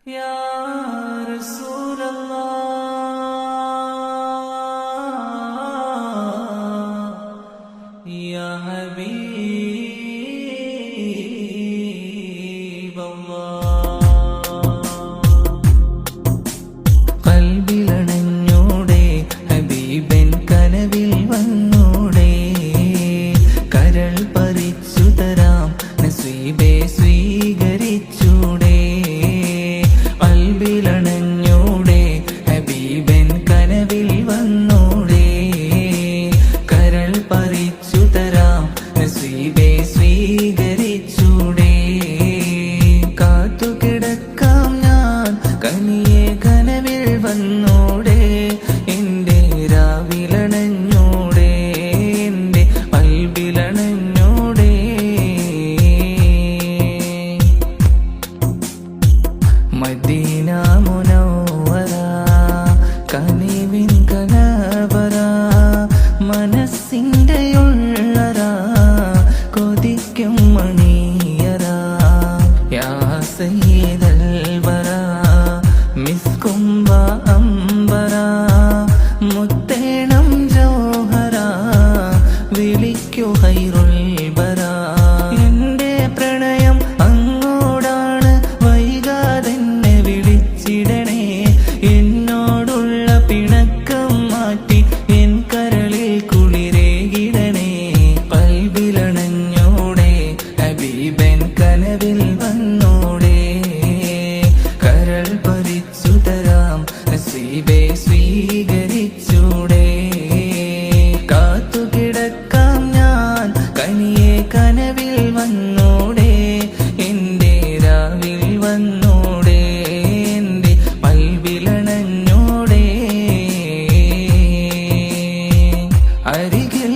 يا رسول الله يا حبيب الله കൽബിലണഞ്ഞൂടെ ഹബീബൻ കനവിൽ വന്നൂടെ കരൾ പറിച്ചു തരാം നസീബെ സ്വീകരിച്ചൂടെ കൽബിലണഞ്ഞൂടെ ഹബീബൻ കനവിൽ വന്നൂടെ കരൾ പറിച്ചു തരാം നസീബെ സ്വീകരിച്ചൂടെ കാത്തുകിടക്കാം ഞാൻ കനിയെ കനവിൽ വന്നൂടെ എന്റെ രാവിലണഞ്ഞൂടെ എന്റെ കൽബിലണഞ്ഞൂടെ മദീന മുനവ്വറ കനിവിൻ കനവറ മനസ്സിന്റെ ഉള്ളറ കൊതിക്കും മണിയറ യാ സയ്യിദൽ വറ മിസ്കും അംബര മുത്തേണം ജോഹര വിളിക്കു ഹൈറുൽ ബറ എന്റെ പ്രണയം അങ്ങോടാണ് വൈകാതെന്നെ വിളിച്ചിടണേ എന്നോടുള്ള പിണക്കം മാറ്റി എൻ കരളിൽ കുളിരേകിടണേ കൽബിലണഞ്ഞൂടെ ഹബീബൻ കനവിൽ വന്നൂടെ കരൾ പറിച്ചു തരാം നസീബെ സ്വീകരിച്ചൂടെ കാത്തുകിടക്കാം ഞാൻ കനിയെ കനവിൽ വന്നൂടെ എന്റെ രാവിൽ വന്നൂടെ എന്റെ കൽബിലണഞ്ഞൂടെ അരികിൽ